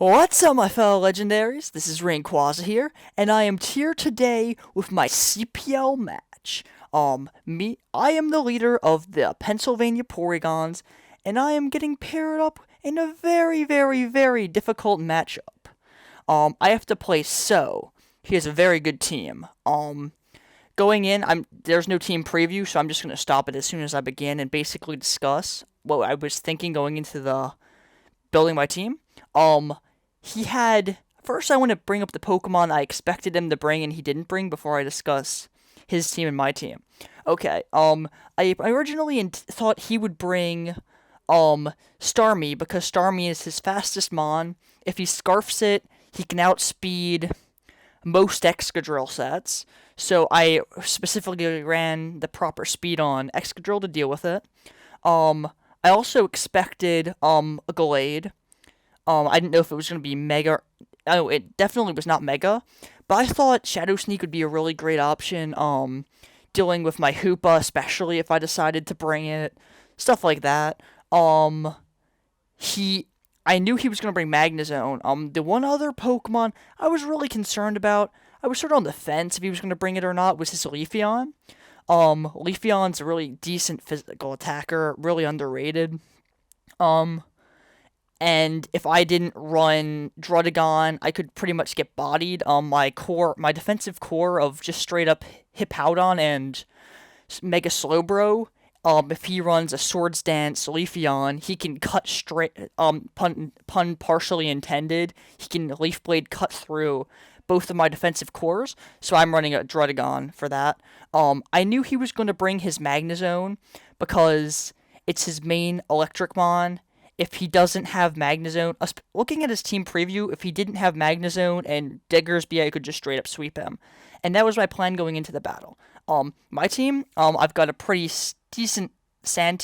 What's up, my fellow legendaries? This is Rainquaza here, and I am here today with my CPL match. I am the leader of the Pennsylvania Porygons, and I am getting paired up in a very, very, very difficult matchup. I have to play So. He has a very good team. Going in, there's no team preview, so I'm just gonna stop it as soon as I begin and basically discuss what I was thinking going into the building my team. He had first. I want to bring up the Pokemon I expected him to bring and he didn't bring before I discuss his team and my team. Okay. I originally thought he would bring Starmie because Starmie is his fastest mon. If he scarfs it, he can outspeed most Excadrill sets. So I specifically ran the proper speed on Excadrill to deal with it. I also expected a Gallade. I didn't know if it was going to be Mega. Oh, it definitely was not Mega. But I thought Shadow Sneak would be a really great option, dealing with my Hoopa, especially if I decided to bring it. Stuff like that. I knew he was going to bring Magnezone. The one other Pokemon I was really concerned about, I was sort of on the fence if he was going to bring it or not, was his Leafeon. Leafeon's a really decent physical attacker, really underrated. And if I didn't run Druddigon, I could pretty much get bodied. My defensive core of just straight up Hippowdon and Mega Slowbro. If he runs a Swords Dance Leafeon, he can cut straight. Pun partially intended. He can Leaf Blade cut through both of my defensive cores. So I'm running a Druddigon for that. I knew he was going to bring his Magnezone because it's his main Electricmon. If he doesn't have Magnezone, looking at his team preview, if he didn't have Magnezone and Diggersby, I could just straight up sweep him. And that was my plan going into the battle. My team, I've got a pretty decent sand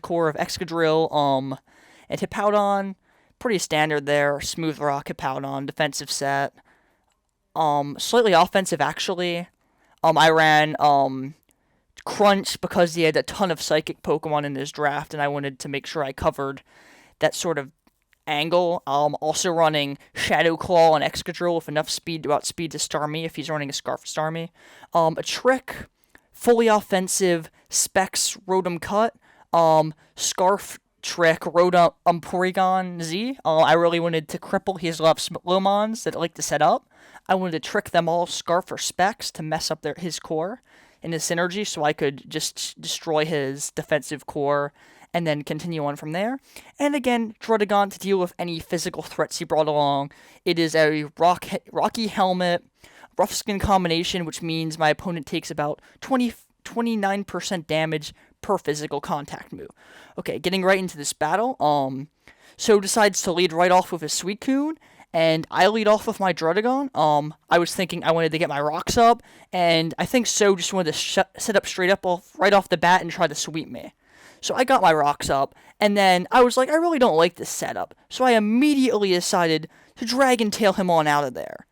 core of Excadrill, and Hippowdon, pretty standard there. Smooth Rock Hippowdon, defensive set. Slightly offensive actually. I ran Crunch because he had a ton of Psychic Pokemon in his draft, and I wanted to make sure I covered that sort of angle. Also running Shadow Claw and Excadrill with enough speed to outspeed to Starmie if he's running a Scarf Starmie. A Trick, fully offensive Specs Rotom Cut, Scarf Trick Rotom Porygon Z. I really wanted to cripple his Lomons that I like to set up. I wanted to trick them all Scarf or Specs to mess up his core and his synergy so I could just destroy his defensive core and then continue on from there. And again, Druddigon to deal with any physical threats he brought along. It is a Rocky Helmet, Rough Skin combination, which means my opponent takes about 29% damage per physical contact move. Okay, getting right into this battle. So decides to lead right off with his Suicune, and I lead off with my Druddigon. I was thinking I wanted to get my rocks up, and I think So just wanted to set up straight up right off the bat and try to sweep me. So I got my rocks up, and then I was like, I really don't like this setup. So I immediately decided to Dragon Tail him on out of there.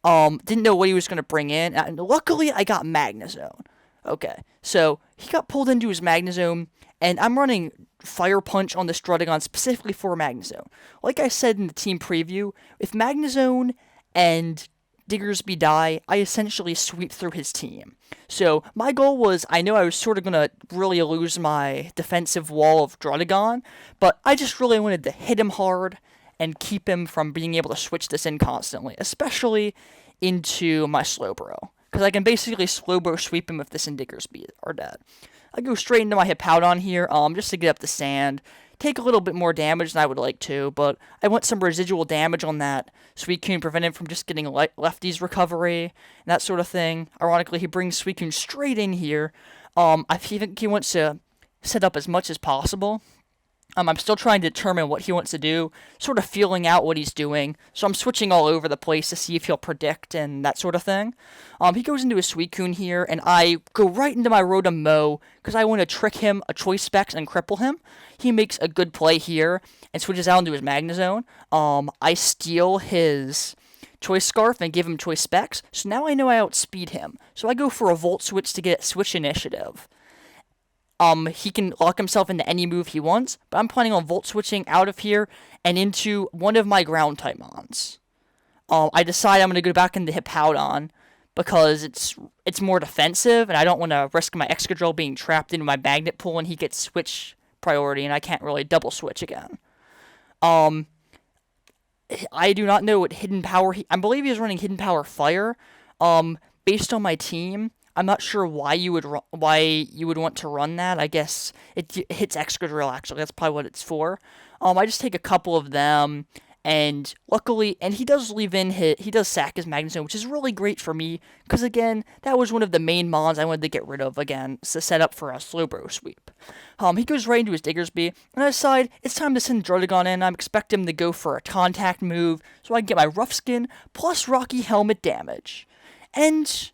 Didn't know what he was going to bring in, and luckily I got Magnezone. Okay, so he got pulled into his Magnezone, and I'm running Fire Punch on this Druddigon specifically for Magnezone. Like I said in the team preview, if Magnezone and Diggersby die, I essentially sweep through his team. So my goal was, I know I was sort of going to really lose my defensive wall of Druddigon, but I just really wanted to hit him hard and keep him from being able to switch this in constantly, especially into my Slowbro. Because I can basically Slowbro sweep him if this and Diggersby are dead. I go straight into my Hippowdon here, just to get up the sand. Take a little bit more damage than I would like to, but I want some residual damage on that Suicune, prevent him from just getting Lefty's recovery, and that sort of thing. Ironically, he brings Suicune straight in here. I think he wants to set up as much as possible. I'm still trying to determine what he wants to do, sort of feeling out what he's doing. So I'm switching all over the place to see if he'll predict and that sort of thing. He goes into his Suicune here, and I go right into my Rotom Mow because I want to trick him, a Choice Specs, and cripple him. He makes a good play here and switches out into his Magnezone. I steal his Choice Scarf and give him Choice Specs, so now I know I outspeed him. So I go for a Volt Switch to get Switch Initiative. He can lock himself into any move he wants, but I'm planning on Volt Switching out of here and into one of my ground type mons. I decide I'm going to go back into Hippowdon because it's more defensive, and I don't want to risk my Excadrill being trapped into my Magnet Pool and he gets switch priority, and I can't really double switch again. I do not know what hidden power I believe he is running hidden power fire. Based on my team, I'm not sure why you would want to run that. I guess it hits Excadrill actually. That's probably what it's for. I just take a couple of them, and luckily, and he does he does sack his Magnezone, which is really great for me because again, that was one of the main mons I wanted to get rid of again to set up for a Slowbro sweep. He goes right into his Diggersby, and I decide it's time to send Druddigon in. I expect him to go for a contact move so I can get my Rough Skin plus Rocky Helmet damage. And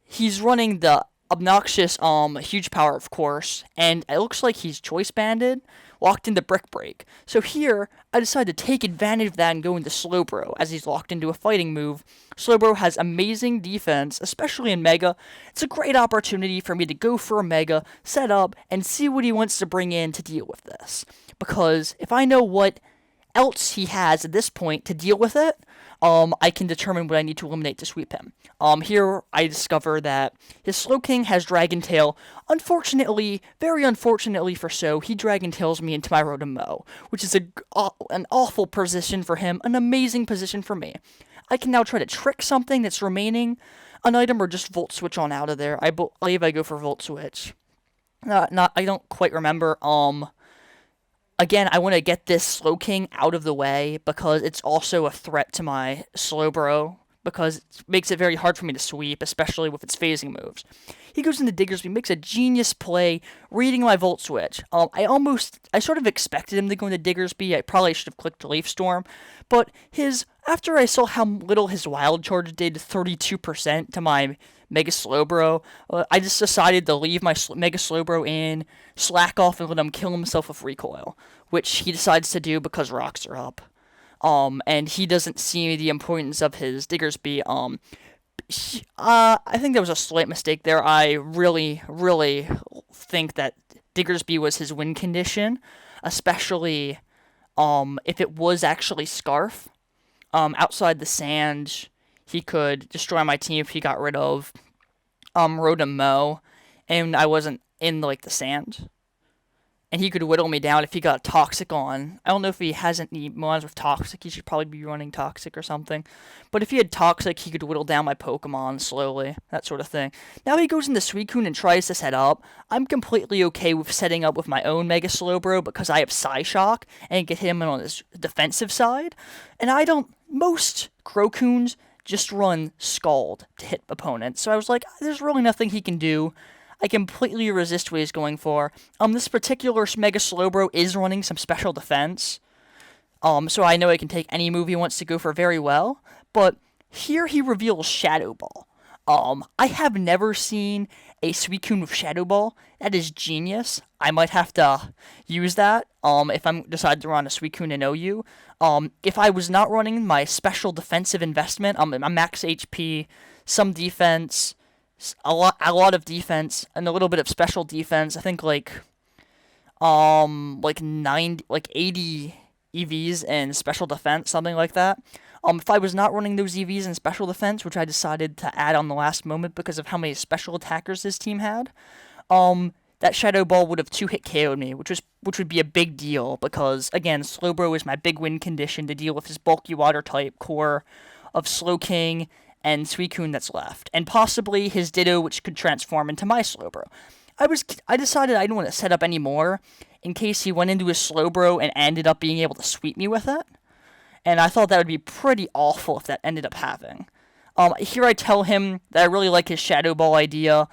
he's running the obnoxious huge power, of course, and it looks like he's choice banded, locked into Brick Break. So here, I decide to take advantage of that and go into Slowbro, as he's locked into a fighting move. Slowbro has amazing defense, especially in Mega. It's a great opportunity for me to go for a Mega, set up, and see what he wants to bring in to deal with this. Because if I know what else he has at this point to deal with it, I can determine what I need to eliminate to sweep him. Here I discover that his Slowking has Dragon Tail. Unfortunately, very unfortunately for So, he Dragon Tails me into my Rotom-Mow, which is an awful position for him, an amazing position for me. I can now try to trick something that's remaining, an item, or just Volt Switch on out of there. I believe I go for Volt Switch. I don't quite remember. Again, I want to get this Slowking out of the way because it's also a threat to my Slowbro because it makes it very hard for me to sweep, especially with its phasing moves. He goes into Diggersby, makes a genius play, reading my Volt Switch. I sort of expected him to go into Diggersby. I probably should have clicked Leaf Storm, but after I saw how little his Wild Charge did, 32% to my Mega Slowbro, I just decided to leave my Mega Slowbro in, slack off, and let him kill himself with Recoil, which he decides to do because rocks are up. And he doesn't see the importance of his Diggersby. I think there was a slight mistake there. I really, really think that Diggersby was his win condition, especially if it was actually Scarf. Outside the sand, he could destroy my team if he got rid of Rotom-Mow, and I wasn't in the sand. And he could whittle me down if he got Toxic on. I don't know if he has any mons with Toxic. He should probably be running Toxic or something. But if he had Toxic, he could whittle down my Pokemon slowly. That sort of thing. Now he goes into Suicune and tries to set up. I'm completely okay with setting up with my own Mega Slowbro because I have Psyshock and get him on his defensive side. And most Crocoons just run Scald to hit opponents. So I was like, there's really nothing he can do. I completely resist what he's going for. This particular Mega Slowbro is running some special defense. So I know I can take any move he wants to go for very well. But here he reveals Shadow Ball. I have never seen a Suicune with Shadow Ball. That is genius. I might have to use that if I decide to run a Suicune and OU. If I was not running my special defensive investment, my max HP, some defense, a lot of defense, and a little bit of special defense. I think 80 EVs and special defense, something like that. If I was not running those EVs and special defense, which I decided to add on the last moment because of how many special attackers his team had, that Shadow Ball would have 2-hit KO'd me, which would be a big deal because, again, Slowbro is my big win condition to deal with his bulky water type core of Slowking and Suicune that's left, and possibly his Ditto, which could transform into my Slowbro. I decided I didn't want to set up anymore in case he went into his Slowbro and ended up being able to sweep me with it, and I thought that would be pretty awful if that ended up happening. Here I tell him that I really like his Shadow Ball idea.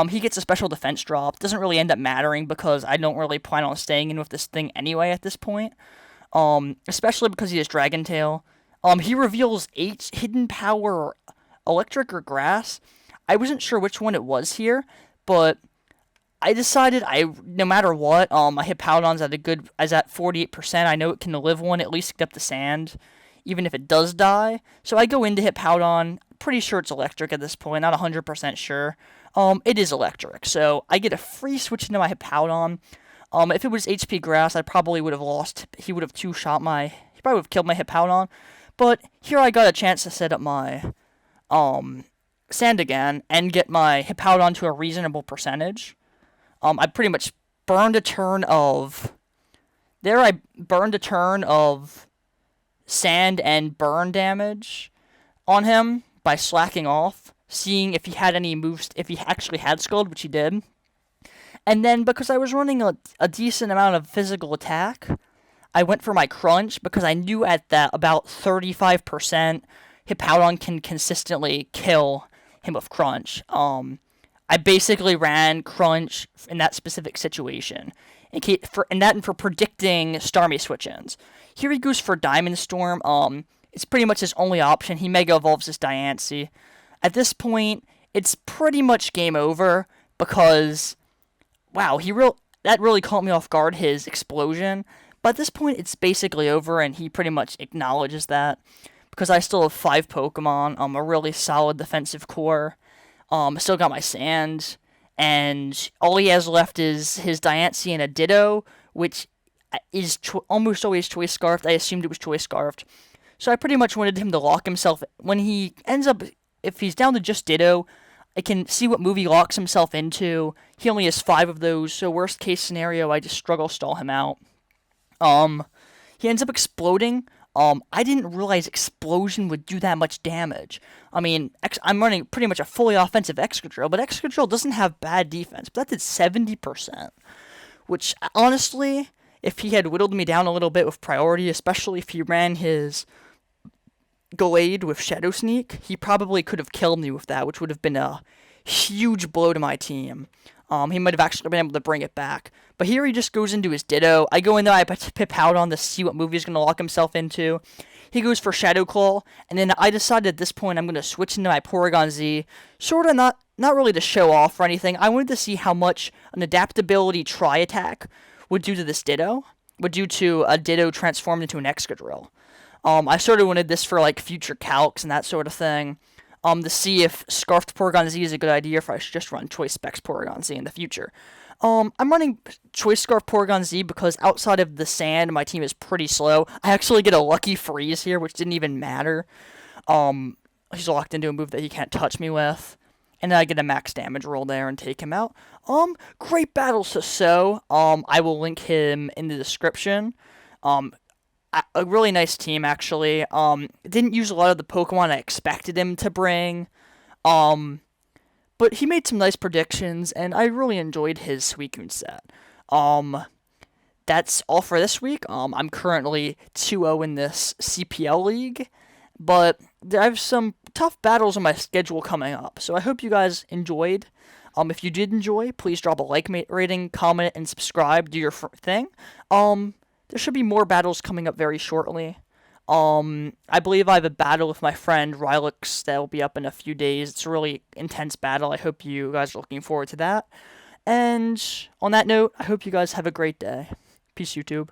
He gets a special defense drop. Doesn't really end up mattering because I don't really plan on staying in with this thing anyway at this point, especially because he has Dragon Tail. He reveals 8 hidden power Electric or Grass. I wasn't sure which one it was here, but I decided no matter what, my Hippowdon's at 48%. I know it can live one, at least except the sand, even if it does die. So I go into Hippowdon, pretty sure it's Electric at this point, not 100% sure. It is electric, so I get a free switch into my Hippowdon. If it was HP Grass, I probably would have lost. He would have two-shot my. He probably would have killed my Hippowdon. But here I got a chance to set up my sand again and get my Hippowdon to a reasonable percentage. I pretty much burned a turn of. There, I burned a turn of sand and burn damage on him by slacking off, seeing if he had any moves, if he actually had Scald, which he did. And then, because I was running a decent amount of physical attack, I went for my Crunch because I knew at that about 35% Hippowdon can consistently kill him with Crunch. I basically ran Crunch in that specific situation. And for predicting Starmie switch-ins. Here he goes for Diamond Storm. It's pretty much his only option. He Mega Evolves his Diancie. At this point, it's pretty much game over because, wow, that really caught me off guard, his explosion. But at this point, it's basically over, and he pretty much acknowledges that because I still have 5 Pokemon, a really solid defensive core. Still got my Sand, and all he has left is his Diancie and a Ditto, which is almost always Choice Scarfed. I assumed it was Choice Scarfed. So I pretty much wanted him to lock himself. When he ends up, if he's down to just Ditto, I can see what move he locks himself into. He only has 5 of those, so worst case scenario, I just struggle stall him out. He ends up exploding. I didn't realize Explosion would do that much damage. I mean, I'm running pretty much a fully offensive Excadrill, but Excadrill doesn't have bad defense, but that did 70%. Which, honestly, if he had whittled me down a little bit with priority, especially if he ran his Gallade with Shadow Sneak, he probably could have killed me with that, which would have been a huge blow to my team. He might have actually been able to bring it back. But here he just goes into his Ditto. I go in there, I pip out on to see what move he's going to lock himself into. He goes for Shadow Claw, and then I decided at this point I'm going to switch into my Porygon Z. Sort of not really to show off or anything. I wanted to see how much an adaptability Tri-Attack would do to this Ditto. Would do to a Ditto transformed into an Excadrill. I sort of wanted this for like future calcs and that sort of thing. To see if Scarfed Porygon Z is a good idea, if I should just run Choice Specs Porygon Z in the future. I'm running Choice Scarf Porygon Z because outside of the Sand, my team is pretty slow. I actually get a lucky freeze here, which didn't even matter. He's locked into a move that he can't touch me with. And then I get a max damage roll there and take him out. Great battle, So. I will link him in the description. A really nice team, actually. Didn't use a lot of the Pokemon I expected him to bring. But he made some nice predictions, and I really enjoyed his Suicune set. That's all for this week. I'm currently 2-0 in this CPL league, but I have some tough battles on my schedule coming up, so I hope you guys enjoyed. If you did enjoy, please drop a like rating, comment, and subscribe. Do your thing. There should be more battles coming up very shortly. I believe I have a battle with my friend Rylix that will be up in a few days. It's a really intense battle. I hope you guys are looking forward to that. And on that note, I hope you guys have a great day. Peace, YouTube.